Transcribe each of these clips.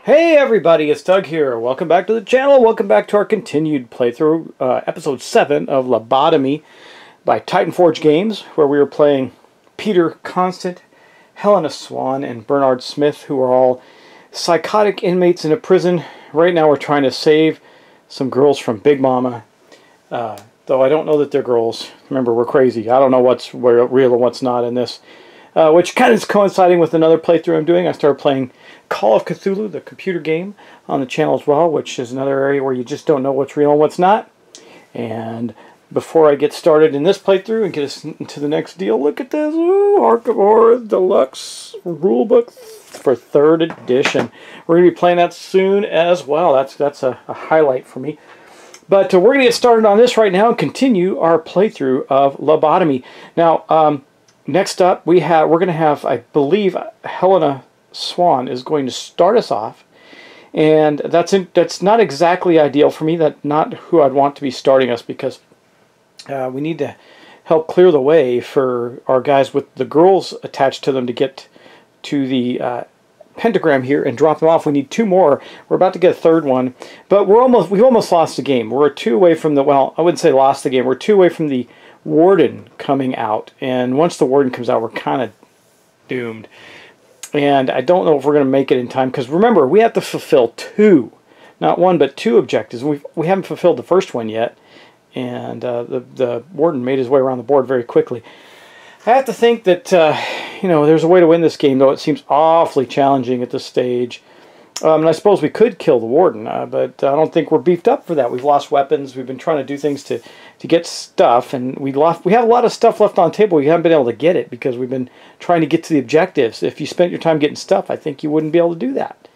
Hey everybody, it's Doug here. Welcome back to the channel. Welcome back to our continued playthrough, episode 7 of Lobotomy by Titan Forge Games, where we are playing Peter Constant, Helena Swan, and Bernard Smith, who are all psychotic inmates in a prison. Right now we're trying to save some girls from Big Mama, though I don't know that they're girls. Remember, we're crazy. I don't know what's real and what's not in this. Which kind of is coinciding with another playthrough I'm doing. I started playing Call of Cthulhu, the computer game, on the channel as well, which is another area where you just don't know what's real and what's not. And before I get started in this playthrough and get us into the next deal, look at this. Ooh, Ark of Horror Deluxe Rulebook for 3rd edition. We're going to be playing that soon as well. That's a highlight for me. But we're going to get started on this right now and continue our playthrough of Lobotomy. Now, next up, we're going to have, I believe, Helena Swan is going to start us off, and that's not exactly ideal for me. That's not who I'd want to be starting us, because we need to help clear the way for our guys with the girls attached to them to get to the pentagram here and drop them off. We need 2 more. We're about to get a 3rd one, but we've almost lost the game. We're 2 away from the, well, I wouldn't say lost the game. We're 2 away from the warden coming out, and once the warden comes out, we're kind of doomed. And I don't know if we're going to make it in time, because remember, we have to fulfill 2, not 1 but 2 objectives. We haven't fulfilled the first one yet, and the warden made his way around the board very quickly. I have to think that there's a way to win this game, though it seems awfully challenging at this stage. And I suppose we could kill the warden, but I don't think we're beefed up for that. We've lost weapons. We've been trying to do things to get stuff, and we have a lot of stuff left on the table. We haven't been able to get it because we've been trying to get to the objectives. If you spent your time getting stuff, I think you wouldn't be able to do that.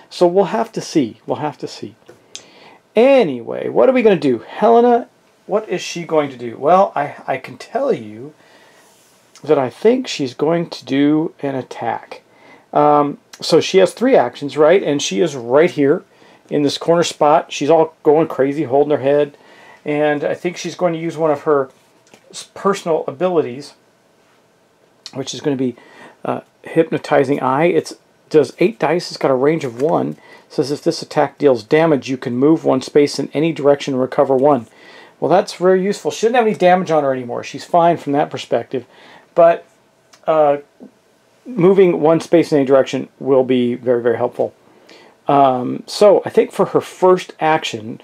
So we'll have to see. We'll have to see. Anyway, what are we going to do? Helena, what is she going to do? Well, I can tell you that I think she's going to do an attack. So she has 3 actions, right? And she is right here in this corner spot. She's all going crazy, holding her head. And I think she's going to use one of her personal abilities, which is going to be Hypnotizing Eye. It does 8 dice. It's got a range of 1. It says if this attack deals damage, you can move 1 space in any direction and recover 1. Well, that's very useful. She doesn't have any damage on her anymore. She's fine from that perspective. But moving 1 space in any direction will be very, very helpful. So I think for her first action,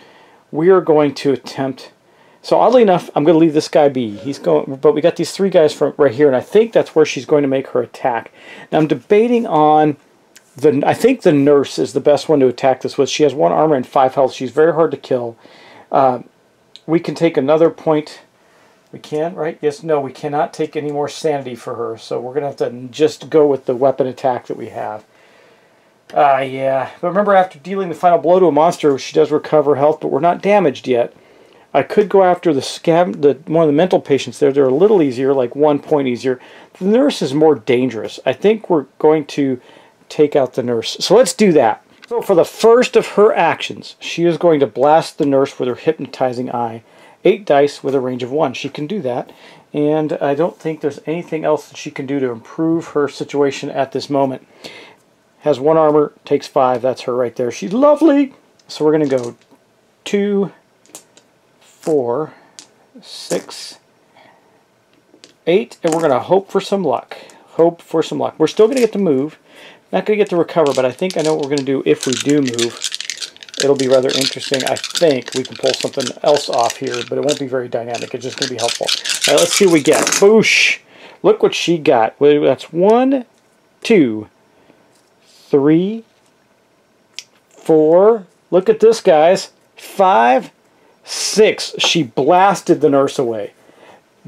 we are going to attempt. So oddly enough, I'm going to leave this guy be. He's going, but we got these 3 guys from right here, and I think that's where she's going to make her attack. Now I'm debating on I think the nurse is the best one to attack this with. She has 1 armor and 5 health. She's very hard to kill. We can take another point. We can, right? Yes, no, we cannot take any more sanity for her, so we're going to have to just go with the weapon attack that we have. Yeah. But remember, after dealing the final blow to a monster, she does recover health, but we're not damaged yet. I could go after one of the mental patients there. They're a little easier, like 1 point easier. The nurse is more dangerous. I think we're going to take out the nurse. So let's do that. So for the first of her actions, she is going to blast the nurse with her Hypnotizing Eye. 8 dice with a range of 1. She can do that, and I don't think there's anything else that she can do to improve her situation at this moment. Has 1 armor, takes 5. That's her right there. She's lovely. So we're going to go 2, 4, 6, 8, and we're going to hope for some luck. Hope for some luck. We're still going to get to move. Not going to get to recover, but I think I know what we're going to do if we do move. It'll be rather interesting. I think we can pull something else off here, but it won't be very dynamic. It's just going to be helpful. All right, let's see what we get. Boosh! Look what she got. That's 1, 2, 3, 4. Look at this, guys. 5, 6. She blasted the nurse away.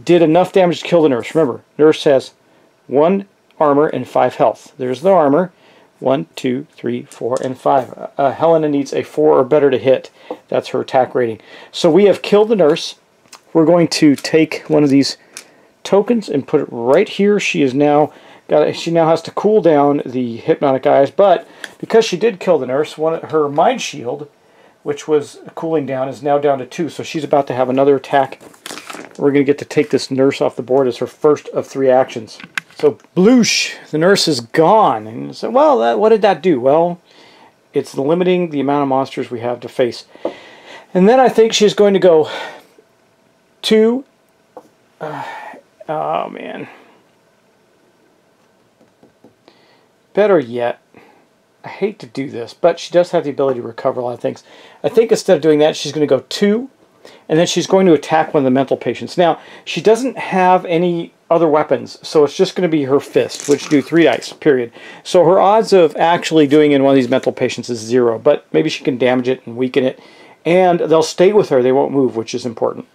Did enough damage to kill the nurse. Remember, nurse has 1 armor and 5 health. There's the armor. 1, 2, 3, 4, and 5. Helena needs a 4 or better to hit. That's her attack rating. So we have killed the nurse. We're going to take one of these tokens and put it right here. She now has to cool down the hypnotic eyes, but because she did kill the nurse, her mind shield, which was cooling down, is now down to 2. So she's about to have another attack. We're going to get to take this nurse off the board as her first of 3 actions. So, bloosh, the nurse is gone. And so, well, what did that do? Well, it's limiting the amount of monsters we have to face. And then I think she's going to go 2. Oh, man. Better yet, I hate to do this, but she does have the ability to recover a lot of things. I think instead of doing that, she's going to go 2, and then she's going to attack one of the mental patients. Now, she doesn't have any other weapons, so it's just going to be her fist, which do 3 dice, period. So her odds of actually doing in one of these mental patients is 0, but maybe she can damage it and weaken it, and they'll stay with her. They won't move, which is important.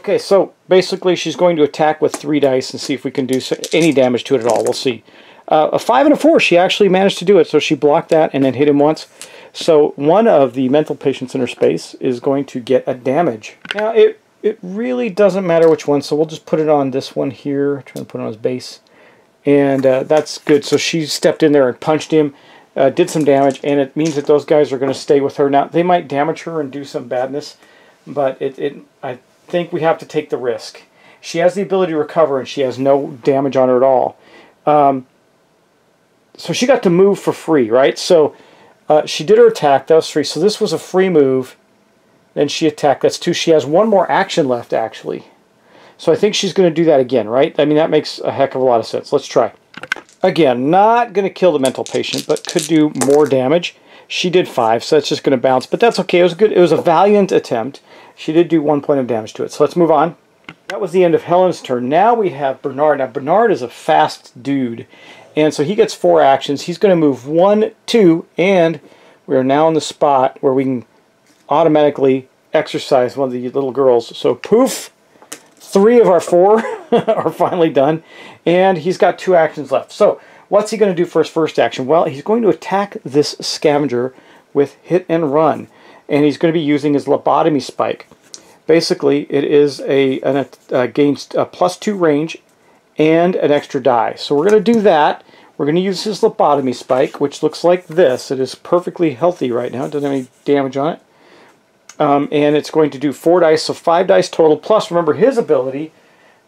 Okay, so basically she's going to attack with 3 dice and see if we can do any damage to it at all. We'll see. A 5 and a 4, she actually managed to do it, so she blocked that and then hit him once. So one of the mental patients in her space is going to get a damage. Now, it really doesn't matter which one, so we'll just put it on this one here. Trying to put it on his base. And that's good. So she stepped in there and punched him, did some damage, and it means that those guys are going to stay with her. Now, they might damage her and do some badness, but I think we have to take the risk. She has the ability to recover, and she has no damage on her at all. So she got to move for free, right? So she did her attack. That was free. So this was a free move. Then she attacked. That's 2. She has 1 more action left, actually. So I think she's going to do that again, right? I mean, that makes a heck of a lot of sense. Let's try. Again, not going to kill the mental patient, but could do more damage. She did 5, so that's just going to bounce. But that's okay. It was good. It was a valiant attempt. She did do 1 point of damage to it. So let's move on. That was the end of Helen's turn. Now we have Bernard. Now, Bernard is a fast dude. And so he gets 4 actions. He's going to move 1, 2, and we are now in the spot where we can automatically exercise one of the little girls. So poof, 3 of our 4 are finally done, and he's got 2 actions left. So what's he going to do for his first action? Well, he's going to attack this scavenger with hit and run, and he's going to be using his lobotomy spike. Basically, it is against a +2 range and an extra die. So we're going to do that. We're going to use his lobotomy spike, which looks like this. It is perfectly healthy right now. It doesn't have any damage on it. And it's going to do 4 dice, so 5 dice total. Plus, remember his ability.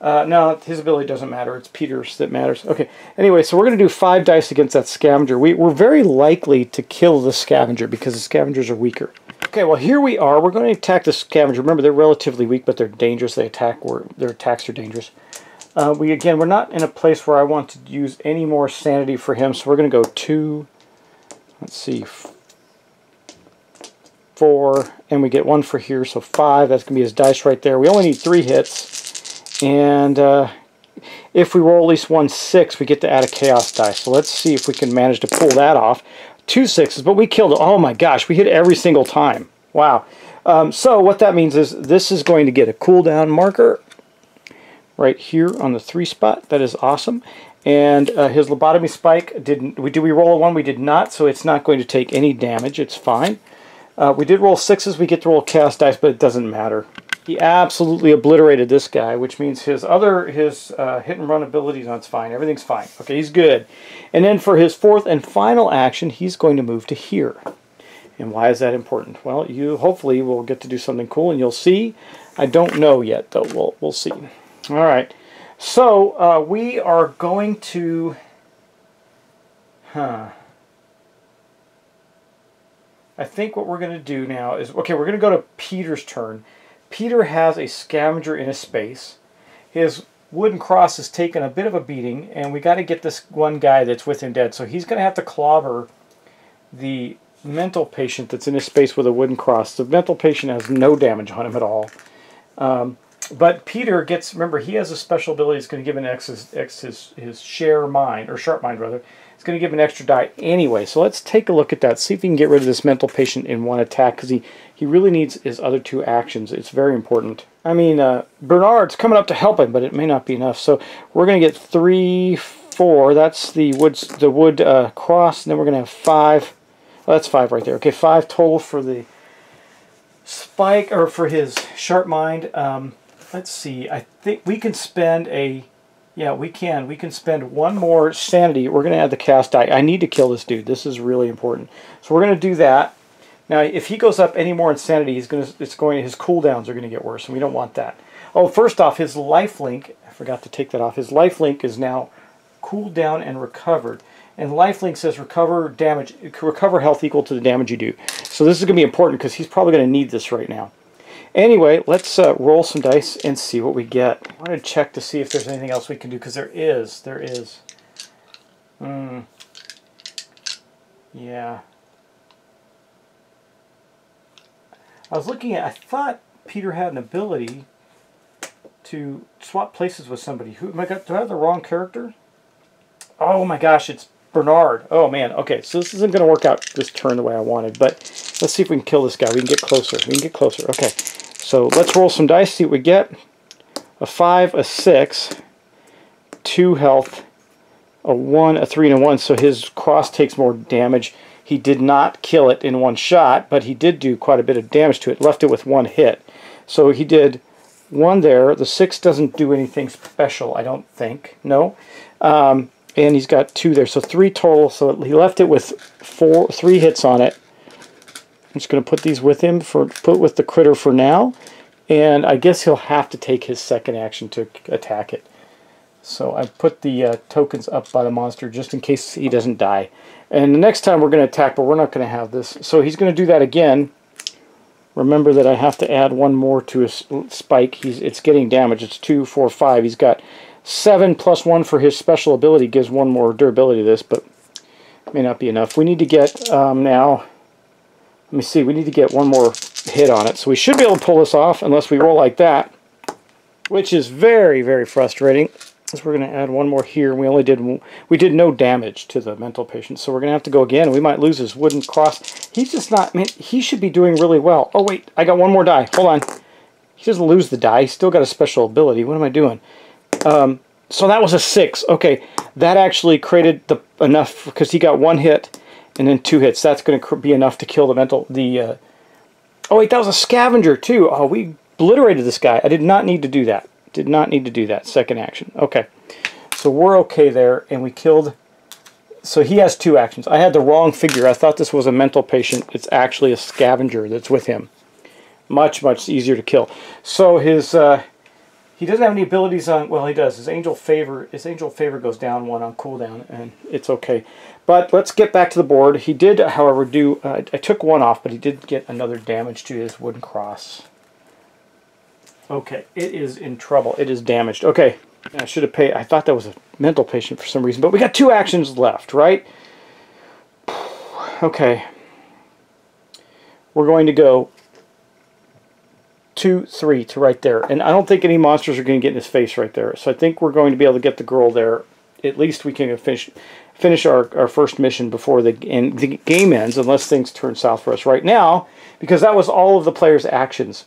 No, his ability doesn't matter. It's Peter's that matters. Okay. Anyway, so we're going to do 5 dice against that scavenger. We're very likely to kill the scavenger because the scavengers are weaker. Okay, well here we are. We're going to attack the scavenger. Remember, they're relatively weak, but they're dangerous. Their attacks are dangerous. We're not in a place where I want to use any more sanity for him, so we're going to go 2, let's see, 4, and we get 1 for here, so 5. That's going to be his dice right there. We only need 3 hits, and if we roll at least 1 6, we get to add a chaos dice. So let's see if we can manage to pull that off. 2 6s, but we killed it. Oh my gosh, we hit every single time. Wow. So what that means is this is going to get a cooldown marker right here on the 3 spot. That is awesome. And his lobotomy spike, did we roll a 1? We did not, so it's not going to take any damage. It's fine. We did roll 6s. We get to roll chaos dice, but it doesn't matter. He absolutely obliterated this guy, which means his hit and run abilities, no, it's fine. Everything's fine. Okay, he's good. And then for his 4th and final action, he's going to move to here. And why is that important? Well, you hopefully will get to do something cool, and you'll see. I don't know yet, though. We'll see. All right. So we are going to... I think what we're going to do now is... Okay, we're going to go to Peter's turn. Peter has a scavenger in his space. His wooden cross has taken a bit of a beating, and we got to get this one guy that's with him dead. So he's going to have to clobber the mental patient that's in his space with a wooden cross. The mental patient has no damage on him at all. But Peter gets, remember, he has a special ability that's going to give an his share mind, or sharp mind rather. It's going to give an extra die anyway. So let's take a look at that. See if we can get rid of this mental patient in 1 attack, because he really needs his other 2 actions. It's very important. I mean, Bernard's coming up to help him, but it may not be enough. So we're going to get 3, 4. That's the wood cross, and then we're going to have 5. Oh, that's 5 right there. Okay, 5 total for the spike, or for his sharp mind. Let's see. I think we can spend a... Yeah, we can. We can spend 1 more sanity. We're going to add the cast die. I need to kill this dude. This is really important. So we're going to do that. Now, if he goes up any more in sanity, his cooldowns are going to get worse, and we don't want that. Oh, first off, his lifelink, I forgot to take that off. His lifelink is now cooled down and recovered. And lifelink says recover health equal to the damage you do. So this is going to be important because he's probably going to need this right now. Anyway, let's roll some dice and see what we get. I want to check to see if there's anything else we can do, because there is. Yeah. I was looking at, I thought Peter had an ability to swap places with somebody. Who, do I have the wrong character? Oh my gosh, it's Bernard. Oh man, okay, so this isn't going to work out this turn the way I wanted, but let's see if we can kill this guy. We can get closer. Okay, so let's roll some dice, see what we get. A 5, a 6, 2 health, a 1, a 3, and a 1, so his cross takes more damage. He did not kill it in one shot, but he did do quite a bit of damage to it, left it with 1 hit. So he did 1 there. The 6 doesn't do anything special, I don't think. No. And he's got 2 there, so 3 total. So he left it with 3 hits on it. I'm just going to put these with him, put with the critter for now. And I guess he'll have to take his second action to attack it. So I put the tokens up by the monster just in case he doesn't die. And the next time we're going to attack, but we're not going to have this. So he's going to do that again. Remember that I have to add 1 more to his spike. It's getting damage. It's 2, 4, 5. He's got 7 plus 1 for his special ability. Gives 1 more durability to this, but it may not be enough. We need to get now. Let me see. We need to get 1 more hit on it. So we should be able to pull this off unless we roll like that, which is very, very frustrating. So we're going to add 1 more here. We did no damage to the mental patient, so we're going to have to go again. We might lose his wooden cross. He's just not, man, he should be doing really well. Oh wait, I got 1 more die. Hold on. He doesn't lose the die. He's still got a special ability. What am I doing? So that was a 6. Okay, that actually created enough, because he got 1 hit and then 2 hits. That's going to be enough to kill the oh wait, that was a scavenger too. Oh, we obliterated this guy. I did not need to do that. Did not need to do that. Second action. Okay. So we're okay there, and we killed. So he has 2 actions. I had the wrong figure. I thought this was a mental patient. It's actually a scavenger that's with him. Much, much easier to kill. So his he doesn't have any abilities on, well, he does. His angel favor goes down 1 on cooldown, and it's okay. But let's get back to the board. He did, however, do I took 1 off, but he did get another damage to his wooden cross. Okay, it is in trouble. It is damaged. Okay, I should have paid. I thought that was a mental patient for some reason, but we got 2 actions left, right? Okay. We're going to go 2, 3 to right there. And I don't think any monsters are going to get in his face right there. So I think we're going to be able to get the girl there. At least we can finish our first mission before the game ends, unless things turn south for us right now, because that was all of the player's actions.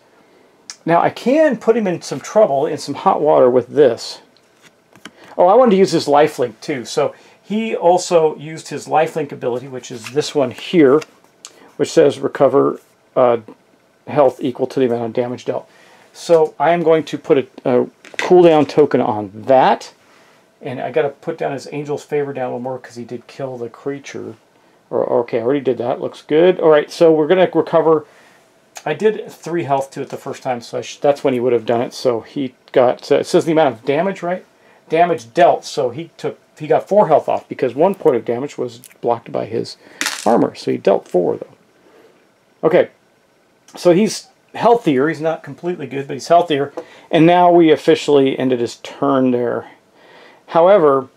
Now, I can put him in some trouble, in some hot water with this. Oh, I wanted to use his lifelink too. So he also used his lifelink ability, which is this one here, which says recover health equal to the amount of damage dealt. So I am going to put a cooldown token on that. And I got to put down his angel's favor down a little more because he did kill the creature. Okay, I already did that. Looks good. All right, so we're going to recover. I did 3 health to it the first time, so that's when he would have done it. So he got, it says the amount of damage, right? Damage dealt, so he got 4 health off because 1 point of damage was blocked by his armor. So he dealt 4, though. Okay, so he's healthier. He's not completely good, but he's healthier. And now we officially ended his turn there. However,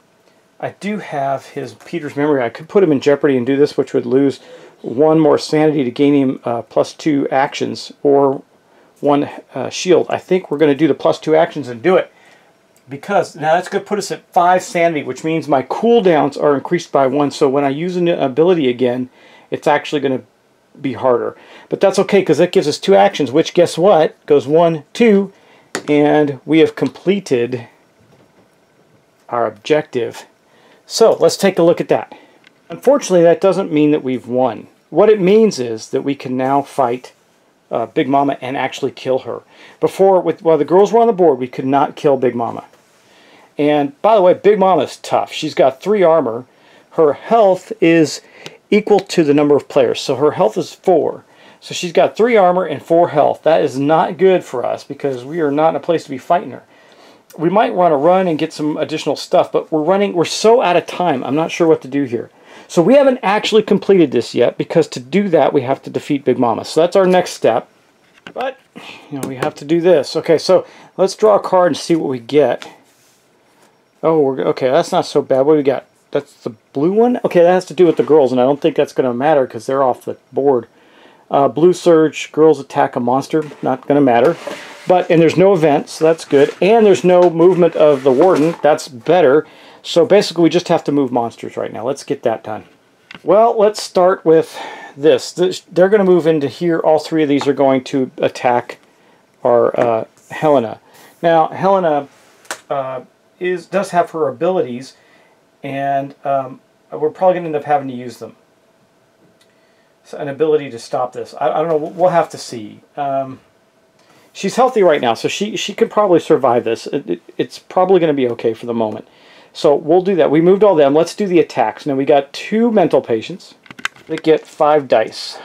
I do have Peter's memory. I could put him in jeopardy and do this, which would lose 1 more sanity to gain him +2 actions, or 1 shield. I think we're going to do the +2 actions and do it, because now that's going to put us at 5 sanity, which means my cooldowns are increased by 1. So when I use an ability again, it's actually going to be harder. But that's okay, because that gives us 2 actions, which, guess what, goes 1, 2, and we have completed our objective. So let's take a look at that. Unfortunately, that doesn't mean that we've won. What it means is that we can now fight Big Mama and actually kill her. Before, while the girls were on the board, we could not kill Big Mama. And by the way, Big Mama's tough. She's got 3 armor. Her health is equal to the number of players. So her health is 4. So she's got 3 armor and 4 health. That is not good for us because we are not in a place to be fighting her. we might want to run and get some additional stuff, but we're so out of time. I'm not sure what to do here. So we haven't actually completed this yet, because to do that we have to defeat Big Mama. So that's our next step. But we have to do this. Okay, so let's draw a card and see what we get. Oh, okay, that's not so bad. What do we got? That's the blue one? Okay, that has to do with the girls, and I don't think that's going to matter because they're off the board. Blue Surge, girls attack a monster, not going to matter. And there's no event, so that's good. And there's no movement of the warden, that's better. So basically we just have to move monsters right now. Let's get that done. Well, let's start with this. They're going to move into here. All three of these are going to attack our Helena. Now, Helena does have her abilities, and we're probably going to end up having to use them. So an ability to stop this. I don't know. We'll have to see. She's healthy right now, so she could probably survive this. It's probably going to be okay for the moment. So we'll do that. We moved all them. Let's do the attacks. Now we got 2 mental patients that get 5 dice.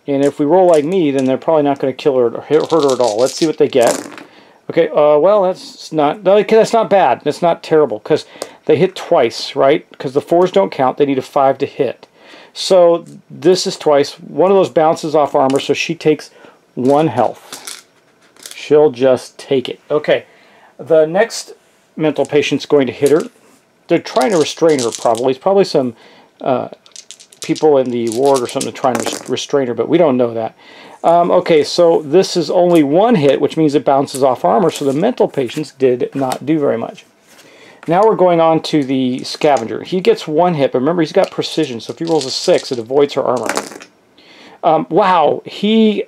And if we roll like me, then they're probably not going to kill her or hurt her at all. Let's see what they get. Okay, well, that's not bad. That's not terrible, because they hit twice, right? Because the 4s don't count. They need a 5 to hit. So this is twice. One of those bounces off armor, so she takes 1 health. She'll just take it. Okay, the next mental patient's going to hit her. They're trying to restrain her, probably. It's probably some people in the ward or something trying to restrain her, but we don't know that. Okay, so this is only 1 hit, which means it bounces off armor, so the mental patients did not do very much. Now we're going on to the scavenger. He gets 1 hit, but remember, he's got precision, so if he rolls a 6, it avoids her armor. Wow, he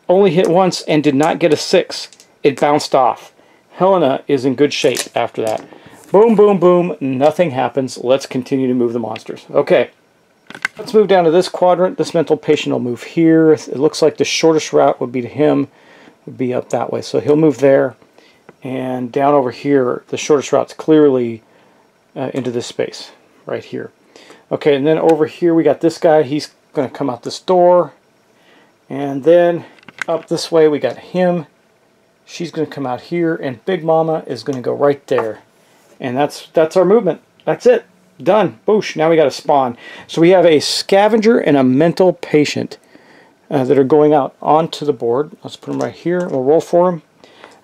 only hit once and did not get a 6. It bounced off. Helena is in good shape after that. Boom, boom, boom. Nothing happens. Let's continue to move the monsters. Okay. Let's move down to this quadrant. This mental patient will move here. It looks like the shortest route would be to him. Would be up that way. So he'll move there. And down over here, the shortest route's clearly into this space. Right here. Okay, and then over here we got this guy. He's going to come out this door. And then up this way we got him. She's going to come out here, and Big Mama is going to go right there. And that's our movement. That's it. Done. Boosh. Now we got to spawn. So we have a scavenger and a mental patient that are going out onto the board. Let's put them right here. We'll roll for them.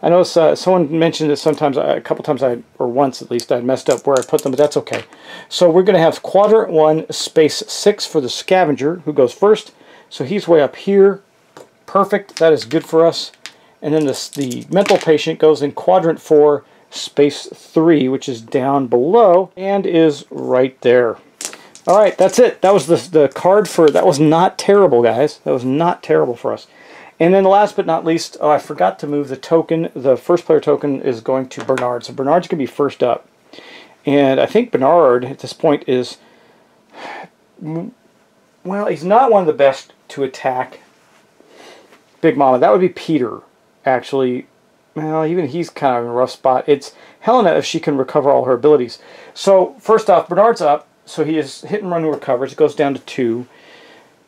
I know someone mentioned that sometimes, a couple times, or once at least, I messed up where I put them, but that's okay. So we're going to have quadrant 1, space 6 for the scavenger, who goes first. So he's way up here. Perfect. That is good for us. And then the mental patient goes in quadrant 4, space 3, which is down below, and is right there. All right, that's it. That was the card for... That was not terrible, guys. That was not terrible for us. And then last but not least, I forgot to move the token. The first player token is going to Bernard. So Bernard's going to be first up. And I think Bernard, at this point, is... Well, he's not one of the best to attack Big Mama. That would be Peter. Actually, well, even he's kind of in a rough spot. It's Helena if she can recover all her abilities. So, first off, Bernard's up. So he is hit and run and recovers. It goes down to 2.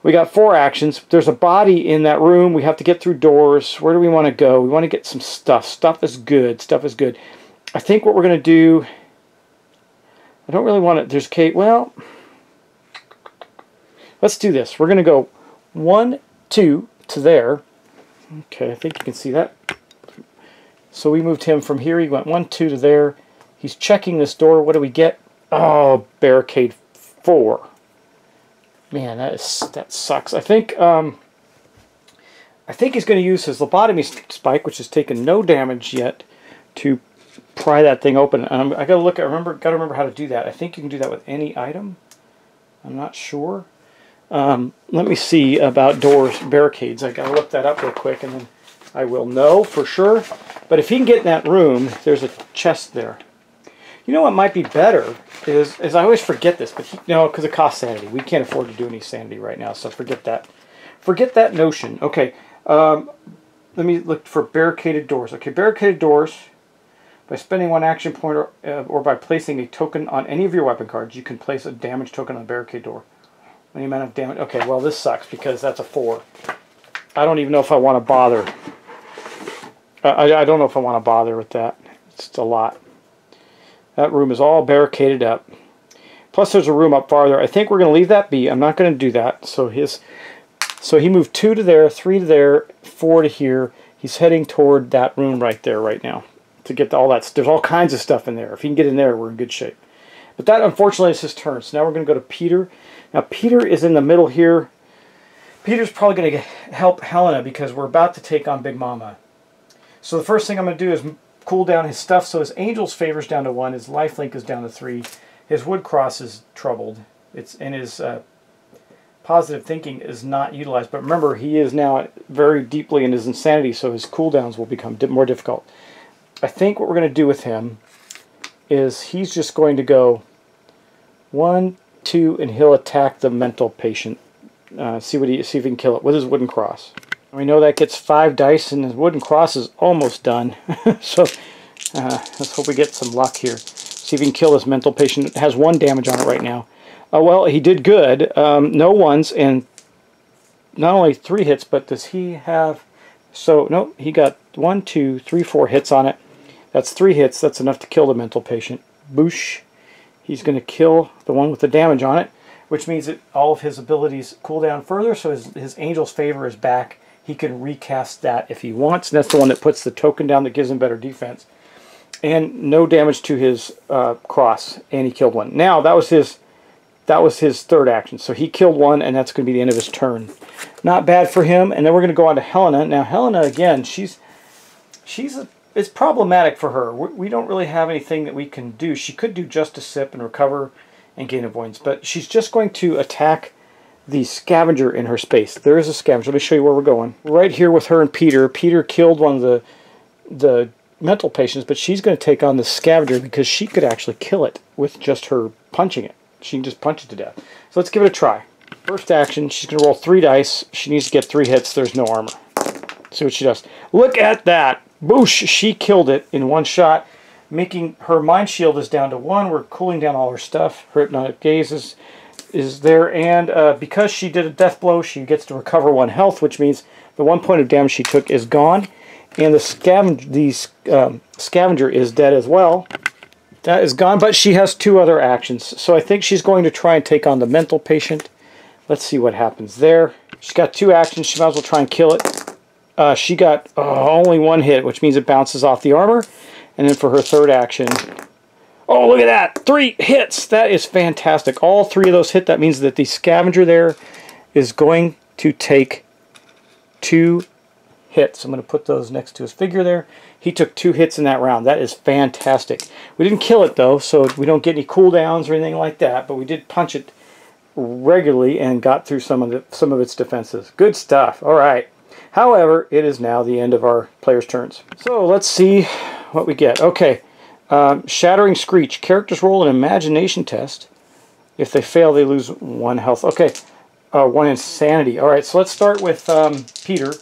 We got 4 actions. There's a body in that room. We have to get through doors. Where do we want to go? We want to get some stuff. Stuff is good. Stuff is good. I think what we're going to do... I don't really want to... There's Kate. Well, let's do this. We're going to go 1, 2 to there. Okay, I think you can see that. So we moved him from here. He went 1, 2 to there. He's checking this door. What do we get? Oh, barricade 4. Man, that sucks. I think he's going to use his lobotomy spike, which has taken no damage yet, to pry that thing open. And I got to look. Got to remember how to do that. I think you can do that with any item. I'm not sure. Let me see about doors, barricades. I gotta look that up real quick, and then I will know for sure. But if he can get in that room, there's a chest there. You know what might be better is I always forget this, but no, because it costs sanity. We can't afford to do any sanity right now, so forget that. Forget that notion. Okay, let me look for barricaded doors. Okay, barricaded doors. By spending 1 action point or by placing a token on any of your weapon cards, you can place a damage token on a barricade door. Any amount of damage. Okay, well this sucks because that's a 4. I don't even know if I want to bother. I don't know if I want to bother with that. It's a lot. That room is all barricaded up. Plus there's a room up farther. I think we're going to leave that be. I'm not going to do that. So he moved 2 to there, 3 to there, 4 to here. He's heading toward that room right there right now to get all that. There's all kinds of stuff in there. If he can get in there, we're in good shape. But that, unfortunately, is his turn. So now we're going to go to Peter. Now, Peter is in the middle here. Peter's probably going to help Helena because we're about to take on Big Mama. So the first thing I'm going to do is cool down his stuff. So his Angel's Favor is down to 1. His Lifelink is down to 3. His Wood Cross is troubled. And his Positive Thinking is not utilized. But remember, he is now very deeply in his insanity, so his cooldowns will become more difficult. I think what we're going to do with him is he's just going to go 1, 2, and he'll attack the mental patient. See if he can kill it with his Wooden Cross. We know that gets 5 dice, and his Wooden Cross is almost done. So let's hope we get some luck here. See if he can kill this mental patient. It has 1 damage on it right now. Well, he did good. No ones, and not only 3 hits, but does he have... So, no, he got 1, 2, 3, 4 hits on it. That's 3 hits. That's enough to kill the mental patient. Boosh. He's going to kill the one with the damage on it, which means that all of his abilities cool down further, so his Angel's Favor is back. He can recast that if he wants, and that's the one that puts the token down that gives him better defense. And no damage to his cross, and he killed 1. Now, that was his 3rd action, so he killed 1, and that's going to be the end of his turn. Not bad for him, and then we're going to go on to Helena. Now, Helena, again, it's problematic for her. We don't really have anything that we can do. She could do just a sip and recover and gain avoidance, but she's just going to attack the scavenger in her space. There is a scavenger. Let me show you where we're going. Right here with her and Peter. Peter killed one of the mental patients, but she's going to take on the scavenger because she could actually kill it with just her punching it. She can just punch it to death. So let's give it a try. First action, she's going to roll 3 dice. She needs to get 3 hits. There's no armor. See what she does. Look at that. Boosh! She killed it in 1 shot, making her Mind Shield is down to 1. We're cooling down all her stuff. Her Hypnotic Gaze is there, and because she did a death blow, she gets to recover 1 health, which means the 1 point of damage she took is gone, and the scavenger is dead as well. That is gone, but she has 2 other actions, so I think she's going to try and take on the mental patient. Let's see what happens there. She's got 2 actions. She might as well try and kill it. She got only 1 hit, which means it bounces off the armor. And then for her 3rd action, oh, look at that! 3 hits! That is fantastic. All 3 of those hit. That means that the scavenger there is going to take 2 hits. I'm going to put those next to his figure there. He took 2 hits in that round. That is fantastic. We didn't kill it, though, so we don't get any cooldowns or anything like that, but we did punch it regularly and got through some of its defenses. Good stuff. All right. However, it is now the end of our players' turns. So let's see what we get. Okay. Shattering Screech. Characters roll an imagination test. If they fail, they lose 1 health. Okay. 1 insanity. All right, so let's start with Peter.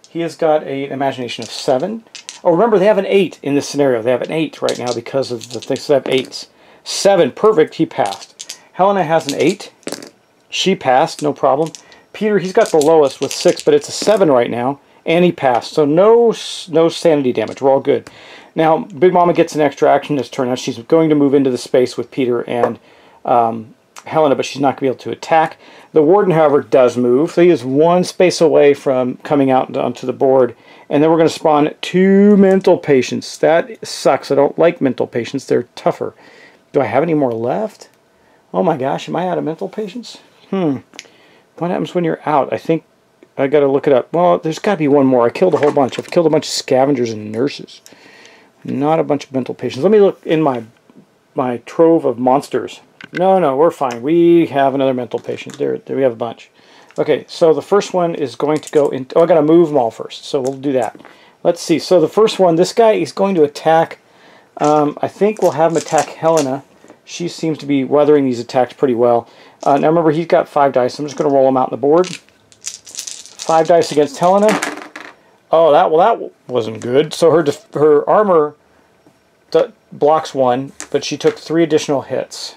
He has got an imagination of 7. Oh, remember, they have an 8 in this scenario. They have an 8 right now because of the things. So they have 8s. 7. Perfect. He passed. Helena has an 8. She passed. No problem. Peter, he's got the lowest with 6, but it's a 7 right now, and he passed. So no sanity damage. We're all good. Now, Big Mama gets an extra action this turn. Now she's going to move into the space with Peter and Helena, but she's not going to be able to attack. The Warden, however, does move. So he is 1 space away from coming out onto the board. And then we're going to spawn 2 mental patients. That sucks. I don't like mental patients. They're tougher. Do I have any more left? Oh my gosh, am I out of mental patients? What happens when you're out? I think I got to look it up. Well, there's got to be 1 more. I killed a whole bunch. I've killed a bunch of scavengers and nurses. Not a bunch of mental patients. Let me look in my trove of monsters. No, we're fine. We have another mental patient. There we have a bunch. Okay, so the first one is going to go in. Oh, I got to move them all first, so we'll do that. Let's see. So the first one, this guy is going to attack. I think we'll have him attack Helena. She seems to be weathering these attacks pretty well. Now remember, he's got 5 dice. I'm just going to roll them out on the board. 5 dice against Helena. Oh, that wasn't good. So her armor blocks 1, but she took 3 additional hits.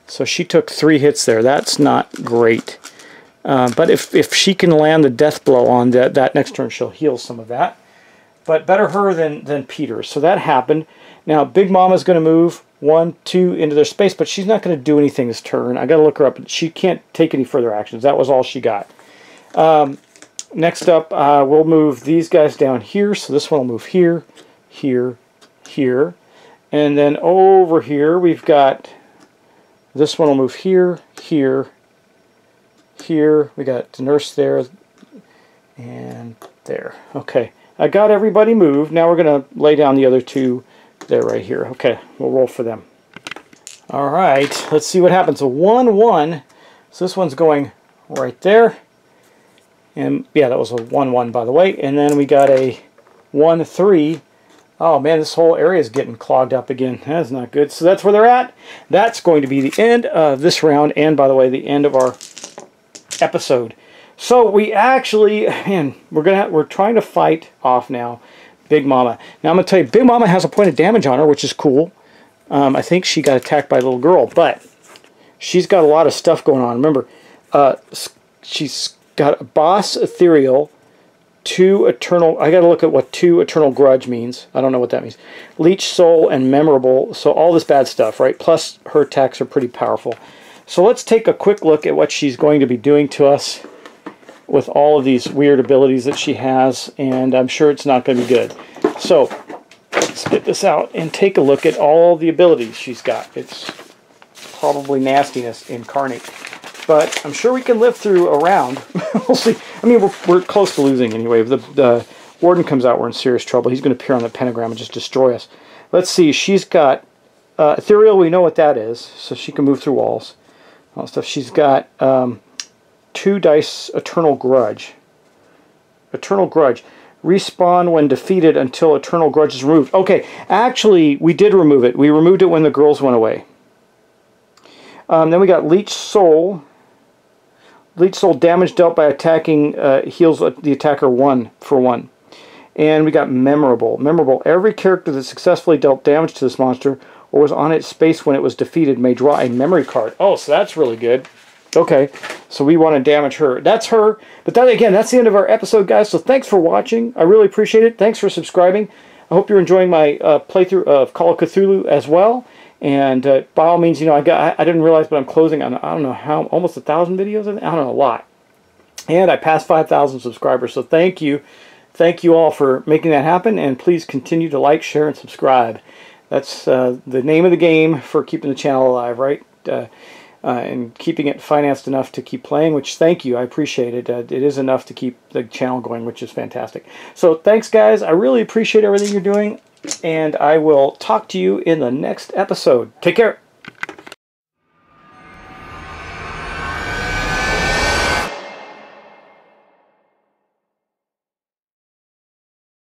So she took 3 hits there. That's not great. But if she can land the death blow on that next turn, she'll heal some of that. but better her than Peter. So that happened. Now Big Mama's going to move 1, 2 into their space, but she's not going to do anything this turn. I got to look her up. She can't take any further actions. That was all she got. Next up, we'll move these guys down here. So this one will move here, here, here. And then over here, we've got, this one will move here, here, here. We got the nurse there, and there. Okay, I got everybody moved. Now we're going to lay down the other two there right here. Okay, we'll roll for them. All right, let's see what happens. A 1, 1. So this one's going right there. And yeah, that was a 1, 1, by the way. And then we got a 1, 3. Oh man, this whole area is getting clogged up again. That's not good. So that's where they're at. That's going to be the end of this round, and by the way, the end of our episode. So we actually, man, we're trying to fight off now Big Mama. Now I'm going to tell you, Big Mama has a point of damage on her, which is cool. I think she got attacked by a little girl, but she's got a lot of stuff going on. Remember, she's got a Boss Ethereal, 2 Eternal, I got to look at what 2 Eternal Grudge means. I don't know what that means. Leech Soul and Memorable, so all this bad stuff, right? Plus her attacks are pretty powerful. So let's take a quick look at what she's going to be doing to us with all of these weird abilities that she has, and I'm sure it's not going to be good. So let's get this out and take a look at all the abilities she's got. It's probably nastiness incarnate, but I'm sure we can live through a round. We'll see. I mean, we're close to losing anyway. If the Warden comes out, we're in serious trouble. He's going to appear on the pentagram and just destroy us. Let's see. She's got Ethereal. We know what that is, so she can move through walls. All that stuff. She's got 2 dice Eternal Grudge. Eternal Grudge. Respawn when defeated until Eternal Grudge is removed. Okay, actually, we did remove it. We removed it when the girls went away. Then we got Leech Soul. Leech Soul damage dealt by attacking heals the attacker 1 for 1. And we got Memorable. Memorable. Every character that successfully dealt damage to this monster or was on its space when it was defeated may draw a memory card. Oh, so that's really good. Okay, so we want to damage her. That's her. But that, again, that's the end of our episode, guys. So thanks for watching. I really appreciate it. Thanks for subscribing. I hope you're enjoying my playthrough of Call of Cthulhu as well. And by all means, you know, I didn't realize, but I'm closing on, I don't know how, almost 1,000 videos. I don't know, a lot. And I passed 5,000 subscribers. So thank you. Thank you all for making that happen. And please continue to like, share, and subscribe. That's the name of the game for keeping the channel alive, right? And keeping it financed enough to keep playing, which thank you, I appreciate it. It is enough to keep the channel going, which is fantastic. So thanks, guys. I really appreciate everything you're doing, and I will talk to you in the next episode. Take care.